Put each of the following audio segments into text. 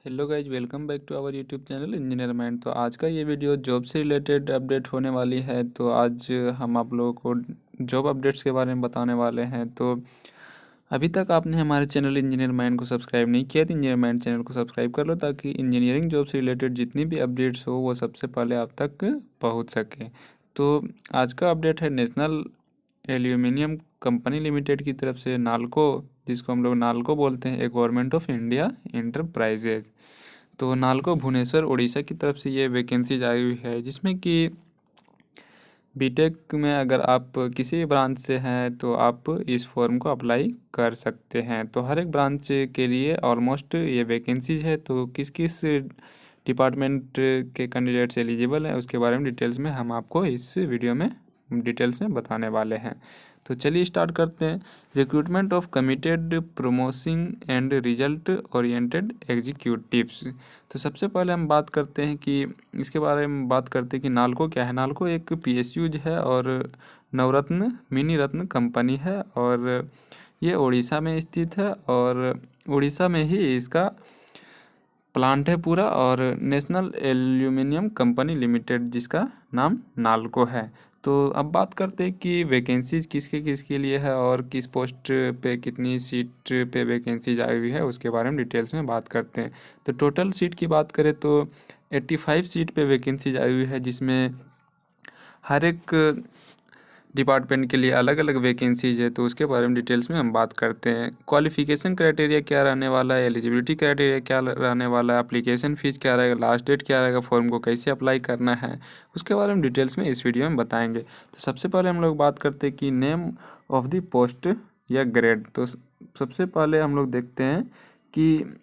Hello guys, welcome back to our YouTube channel engineer mind. तो आज का ये वीडियो जॉब से रिलेटेड अपडेट होने वाली है। तो आज हम आप लोगों को जॉब अपडेट्स के बारे में बताने वाले हैं। तो अभी तक आपने हमारे चैनल इंजीनियर माइंड को सब्सक्राइब नहीं किया तो इंजीनियर माइंड चैनल को सब्सक्राइब कर लो, ताकि इंजीनियरिंग जॉब से रिलेटेड जितनी भी अपडेट्स हो वो सबसे पहले आप तक पहुँच सके। तो आज का अपडेट है नेशनल एल्यूमिनियम कंपनी लिमिटेड की तरफ से नाल्को, जिसको हम लोग नाल्को बोलते हैं, एक गवर्नमेंट ऑफ इंडिया इंटरप्राइजेज। तो नाल्को भुवनेश्वर उड़ीसा की तरफ से ये वैकेंसीज आई हुई है, जिसमें कि बीटेक में अगर आप किसी भी ब्रांच से हैं तो आप इस फॉर्म को अप्लाई कर सकते हैं। तो हर एक ब्रांच के लिए ऑलमोस्ट ये वैकेंसीज है। तो किस किस डिपार्टमेंट के कैंडिडेट्स एलिजिबल हैं उसके बारे में डिटेल्स में हम आपको इस वीडियो में डिटेल्स में बताने वाले हैं। तो चलिए स्टार्ट करते हैं। Recruitment of committed promising and result oriented executives. तो सबसे पहले हम बात करते हैं कि इसके बारे में बात करते हैं कि नाल्को क्या है। नाल्को एक पीएसयूज है और नवरत्न मिनी रत्न कंपनी है, और ये उड़ीसा में स्थित है, और उड़ीसा में ही इसका प्लांट है पूरा, और नेशनल एल्यूमिनियम कंपनी लिमिटेड जिसका नाम नाल्को है। तो अब बात करते हैं कि वैकेंसीज किसके किसके लिए है और किस पोस्ट पे कितनी सीट पे वैकेंसीज आई हुई है उसके बारे में डिटेल्स में बात करते हैं। तो टोटल सीट की बात करें तो 85 सीट पे वैकेंसीज आई हुई है, जिसमें हर एक डिपार्टमेंट के लिए अलग अलग वैकेंसीज है। तो उसके बारे में डिटेल्स में हम बात करते हैं। क्वालिफिकेशन क्राइटेरिया क्या रहने वाला है, एलिजिबिलिटी क्राइटेरिया क्या रहने वाला है, एप्लीकेशन फ़ीस क्या रहेगा, लास्ट डेट क्या रहेगा, फॉर्म को कैसे अप्लाई करना है, उसके बारे में डिटेल्स में इस वीडियो में बताएंगे। तो सबसे पहले हम लोग बात करते हैं कि नेम ऑफ द पोस्ट या ग्रेड। तो सबसे पहले हम लोग देखते हैं कि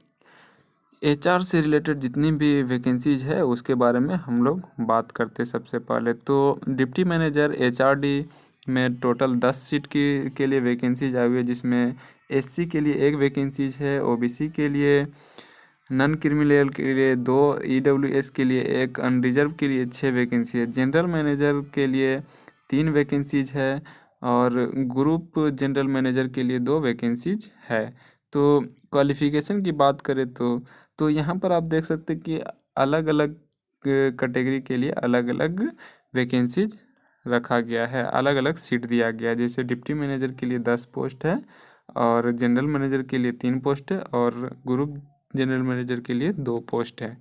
एचआर से रिलेटेड जितनी भी वैकेंसीज है उसके बारे में हम लोग बात करते हैं। सबसे पहले तो डिप्टी मैनेजर एचआरडी में टोटल 10 सीट के लिए वैकेंसीज आई हुई है, जिसमें एससी के लिए एक वैकेंसीज है, ओबीसी के लिए, नॉन क्रिमिनल के लिए 2, ईडब्ल्यूएस के लिए एक, अनरिजर्व के लिए 6 वैकेंसी है, जनरल मैनेजर के लिए 3 वैकेंसीज है, और ग्रुप जनरल मैनेजर के लिए 2 वैकेंसीज है। तो क्वालिफ़िकेशन की बात करें तो यहाँ पर आप देख सकते हैं कि अलग अलग कैटेगरी के लिए अलग अलग वैकेंसीज रखा गया है, अलग अलग सीट दिया गया है। जैसे डिप्टी मैनेजर के लिए 10 पोस्ट है, और जनरल मैनेजर के लिए 3 पोस्ट है, और ग्रुप जनरल मैनेजर के लिए 2 पोस्ट है।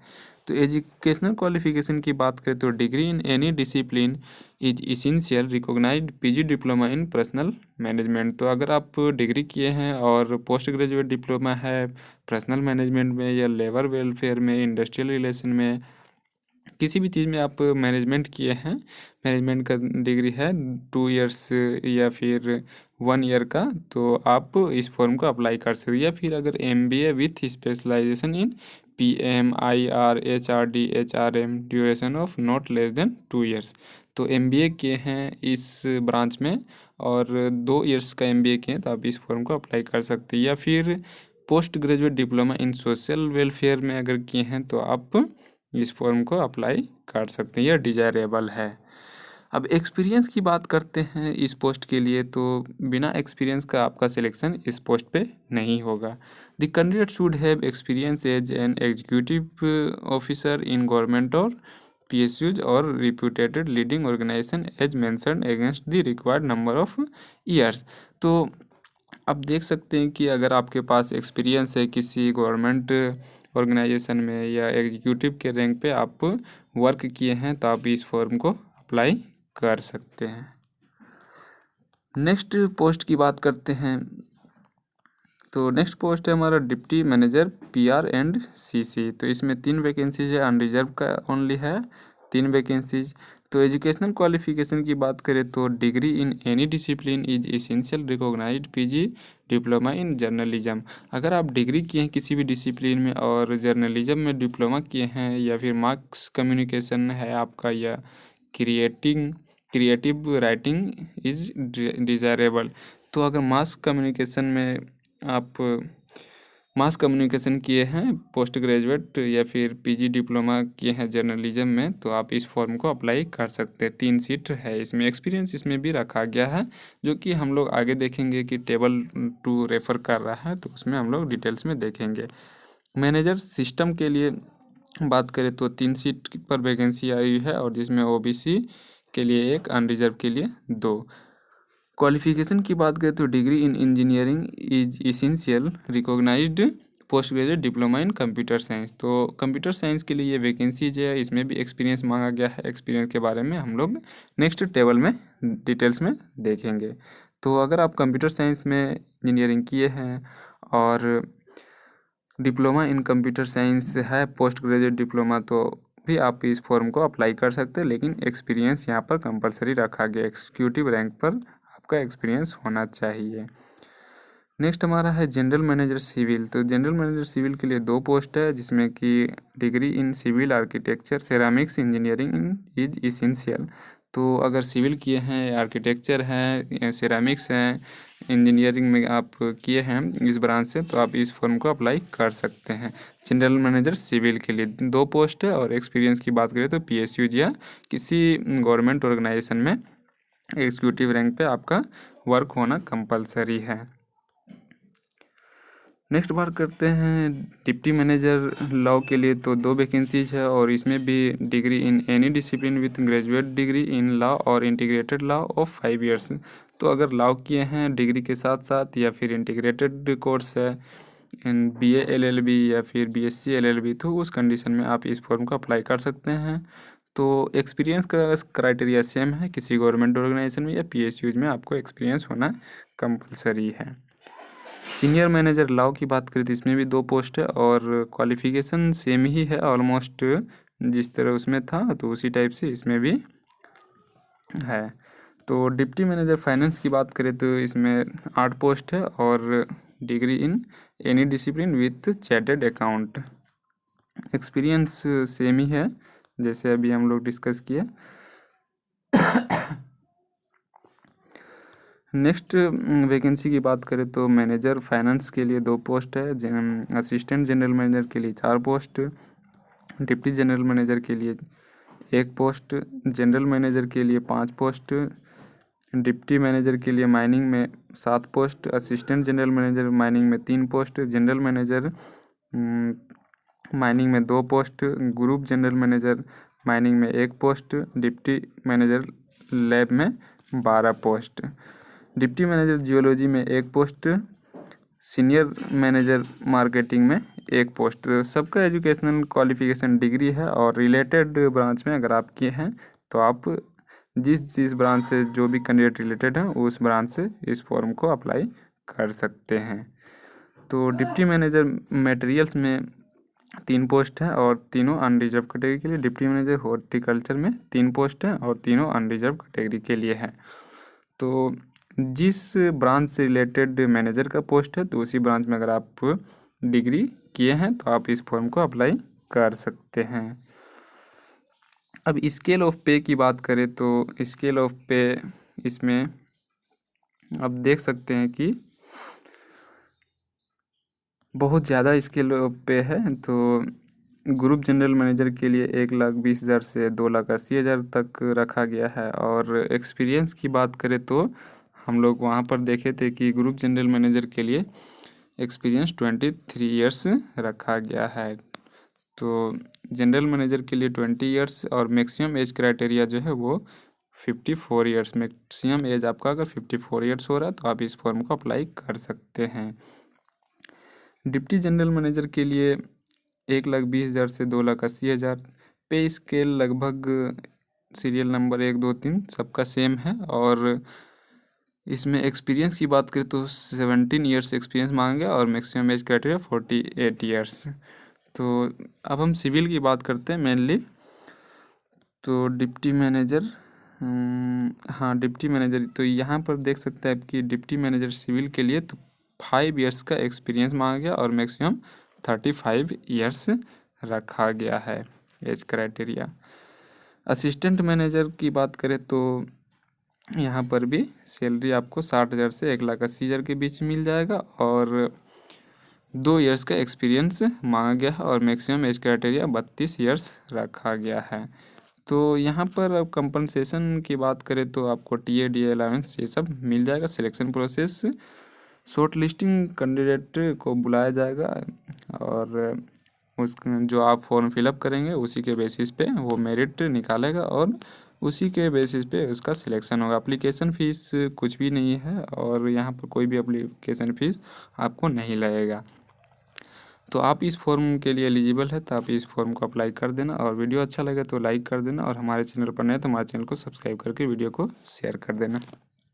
तो एजुकेशनल क्वालिफिकेशन की बात करें तो degree in any discipline is essential, recognised PG diploma in personnel management. तो अगर आप डिग्री किए हैं और पोस्ट ग्रेजुएट डिप्लोमा है पर्सनल मैनेजमेंट में या लेबर वेलफेयर में, इंडस्ट्रियल रिलेशन में, किसी भी चीज़ में आप मैनेजमेंट किए हैं, मैनेजमेंट का डिग्री है 2 इयर्स या फिर 1 ईयर का, तो आप इस फॉर्म को अप्लाई कर सकते हैं। या फिर अगर MBA with specialisation in PM IR HRD HRM duration of not less than 2 years. तो एमबीए किए हैं इस ब्रांच में और 2 इयर्स का एमबीए किए हैं तो आप इस फॉर्म को अप्लाई कर सकते हैं। या फिर पोस्ट ग्रेजुएट डिप्लोमा इन सोशल वेलफेयर में अगर किए हैं तो आप इस फॉर्म को अप्लाई कर सकते हैं, यह डिजायरेबल है। अब एक्सपीरियंस की बात करते हैं इस पोस्ट के लिए, तो बिना एक्सपीरियंस का आपका सिलेक्शन इस पोस्ट पे नहीं होगा। The candidate should have experience as an executive officer in government और पीएसयूज और reputed leading organisation as mentioned against the required number of years. तो अब देख सकते हैं कि अगर आपके पास एक्सपीरियंस है किसी गवर्नमेंट ऑर्गेनाइजेशन में या एग्जीक्यूटिव के रैंक पे आप वर्क किए हैं तो आप इस फॉर्म को अप्लाई कर सकते हैं। नेक्स्ट पोस्ट की बात करते हैं। तो नेक्स्ट पोस्ट है हमारा deputy manager PR and CC. तो इसमें 3 वैकेंसीज है, अनरिजर्व का ओनली है 3 वैकेंसीज। तो एजुकेशनल क्वालिफिकेशन की बात करें तो degree in any discipline is essential, recognised PG diploma in journalism. अगर आप डिग्री किए हैं किसी भी डिसिप्लिन में और जर्नलिज्म में डिप्लोमा किए हैं, या फिर मार्क्स कम्युनिकेशन है आपका, या क्रिएटिव राइटिंग इज डिज़ायरेबल। तो अगर मास कम्युनिकेशन में आप मास कम्युनिकेशन किए हैं पोस्ट ग्रेजुएट या फिर पीजी डिप्लोमा किए हैं जर्नलिज्म में, तो आप इस फॉर्म को अप्लाई कर सकते हैं। 3 सीट है इसमें। एक्सपीरियंस इसमें भी रखा गया है, जो कि हम लोग आगे देखेंगे कि टेबल 2 रेफ़र कर रहा है, तो उसमें हम लोग डिटेल्स में देखेंगे। मैनेजर सिस्टम के लिए बात करें तो 3 सीट पर वैकेंसी आई हुई है, और जिसमें ओबीसी के लिए 1, अनरिजर्व के लिए 2। क्वालिफिकेशन की बात करें तो degree in engineering is essential, recognised post graduate diploma in computer science. तो कंप्यूटर साइंस के लिए ये वैकेंसी जो है, इसमें भी एक्सपीरियंस मांगा गया है। एक्सपीरियंस के बारे में हम लोग नेक्स्ट टेबल में डिटेल्स में देखेंगे। तो अगर आप कंप्यूटर साइंस में इंजीनियरिंग किए हैं और डिप्लोमा इन कंप्यूटर साइंस है, पोस्ट ग्रेजुएट डिप्लोमा, तो भी आप इस फॉर्म को अप्लाई कर सकते हैं, लेकिन एक्सपीरियंस यहाँ पर कंपलसरी रखा गया। एग्जीक्यूटिव रैंक पर आपका एक्सपीरियंस होना चाहिए। नेक्स्ट हमारा है जनरल मैनेजर सिविल। तो जनरल मैनेजर सिविल के लिए 2 पोस्ट है, जिसमें कि degree in civil architecture ceramics engineering in is essential. तो अगर सिविल किए हैं, आर्किटेक्चर हैं, सेरामिक्स हैं, इंजीनियरिंग में आप किए हैं इस ब्रांच से, तो आप इस फॉर्म को अप्लाई कर सकते हैं। जनरल मैनेजर सिविल के लिए 2 पोस्ट है, और एक्सपीरियंस की बात करें तो पीएसयू या किसी गवर्नमेंट ऑर्गेनाइजेशन में एग्जीक्यूटिव रैंक पे आपका वर्क होना कंपलसरी है। नेक्स्ट बात करते हैं डिप्टी मैनेजर लॉ के लिए। तो 2 वैकेंसीज है, और इसमें भी degree in any discipline with graduate degree in law और इंटीग्रेटेड लॉ ऑफ 5 ईयर्स। तो अगर लॉ किए हैं डिग्री के साथ साथ, या फिर इंटीग्रेटेड कोर्स है इन बीए एलएलबी या फिर बीएससी एलएलबी, तो उस कंडीशन में आप इस फॉर्म को अप्लाई कर सकते हैं। तो एक्सपीरियंस का क्राइटेरिया सेम है, किसी गवर्नमेंट ऑर्गेनाइजेशन में या पीएसयूज में आपको एक्सपीरियंस होना कंपलसरी है। सीनियर मैनेजर लॉ की बात करें तो इसमें भी 2 पोस्ट है, और क्वालिफिकेशन सेम ही है ऑलमोस्ट, जिस तरह उसमें था तो उसी टाइप से इसमें भी है। तो डिप्टी मैनेजर फाइनेंस की बात करें तो इसमें 8 पोस्ट है, और degree in any discipline with chartered account. Experience same ही है, जैसे अभी हम लोग डिस्कस किए। नेक्स्ट वैकेंसी की बात करें तो मैनेजर फाइनेंस के लिए 2 पोस्ट है, असिस्टेंट जनरल मैनेजर के लिए 4 पोस्ट, डिप्टी जनरल मैनेजर के लिए 1 पोस्ट, जनरल मैनेजर के लिए 5 पोस्ट, डिप्टी मैनेजर के लिए माइनिंग में 7 post, assistant general manager mining में 3 पोस्ट, जनरल मैनेजर माइनिंग में 2 post, group general manager mining में 1 पोस्ट, डिप्टी मैनेजर लैब में 12 पोस्ट, डिप्टी मैनेजर जियोलॉजी में 1 पोस्ट, सीनियर मैनेजर मार्केटिंग में 1 पोस्ट। सबका एजुकेशनल क्वालिफिकेशन डिग्री है, और रिलेटेड ब्रांच में अगर आप किए हैं तो आप जिस ब्रांच से जो भी कैंडिडेट रिलेटेड है उस ब्रांच से इस फॉर्म को अप्लाई कर सकते हैं। तो डिप्टी मैनेजर मटेरियल्स में 3 पोस्ट है, और तीनों अनरिजर्व कैटेगरी के लिए। डिप्टी मैनेजर हॉर्टिकल्चर में 3 पोस्ट है, और तीनों अनरिजर्व कैटेगरी के लिए है। तो जिस ब्रांच से रिलेटेड मैनेजर का पोस्ट है, तो उसी ब्रांच में अगर आप डिग्री किए हैं तो आप इस फॉर्म को अप्लाई कर सकते हैं। अब स्केल ऑफ पे की बात करें तो स्केल ऑफ पे इसमें आप देख सकते हैं कि बहुत ज़्यादा स्केल ऑफ पे है। तो ग्रुप जनरल मैनेजर के लिए 1,20,000 से 2,80,000 तक रखा गया है। और एक्सपीरियंस की बात करें तो हम लोग वहाँ पर देखे थे कि ग्रुप जनरल मैनेजर के लिए एक्सपीरियंस 23 ईयर्स रखा गया है। तो जनरल मैनेजर के लिए 20 ईयर्स, और मैक्सिमम एज क्राइटेरिया जो है वो 54 ईयर्स। मैक्सिमम एज आपका अगर 54 ईयर्स हो रहा है तो आप इस फॉर्म को अप्लाई कर सकते हैं। डिप्टी जनरल मैनेजर के लिए 1,20,000 से 2,80,000। पे स्केल लगभग सीरियल नंबर 1, 2, 3 सबका सेम है। और इसमें एक्सपीरियंस की बात करें तो 17 ईयर्स एक्सपीरियंस मांगे, और मैक्सिमम एज क्राइटेरिया 48 ईयर्स। तो अब हम सिविल की बात करते हैं मेनली। तो डिप्टी मैनेजर, हाँ डिप्टी मैनेजर, तो यहाँ पर देख सकते हैं आपकी डिप्टी मैनेजर सिविल के लिए तो 5 ईयर्स का एक्सपीरियंस मांगा गया, और मैक्सिमम 35 ईयर्स रखा गया है एज क्राइटेरिया। असिस्टेंट मैनेजर की बात करें तो यहाँ पर भी सैलरी आपको 60,000 से 1,80,000 के बीच मिल जाएगा, और 2 ईयर्स का एक्सपीरियंस मांगा गया है, और मैक्सिमम एज क्राइटेरिया 32 ईयर्स रखा गया है। तो यहाँ पर अब कंपनसेशन की बात करें तो आपको टीए डी अलाउंस ये सब मिल जाएगा। Selection process short listing candidate को बुलाया जाएगा और उस जो आप फॉर्म फिलअप करेंगे उसी के बेसिस पे वो मेरिट निकालेगा और उसी के बेसिस पे उसका सिलेक्शन होगा। एप्लीकेशन फ़ीस कुछ भी नहीं है और यहाँ पर कोई भी एप्लीकेशन फ़ीस आपको नहीं लगेगा। तो आप इस फॉर्म के लिए एलिजिबल है तो आप इस फॉर्म को अप्लाई कर देना और वीडियो अच्छा लगे तो लाइक कर देना और हमारे चैनल पर नए तो हमारे चैनल को सब्सक्राइब करके वीडियो को शेयर कर देना।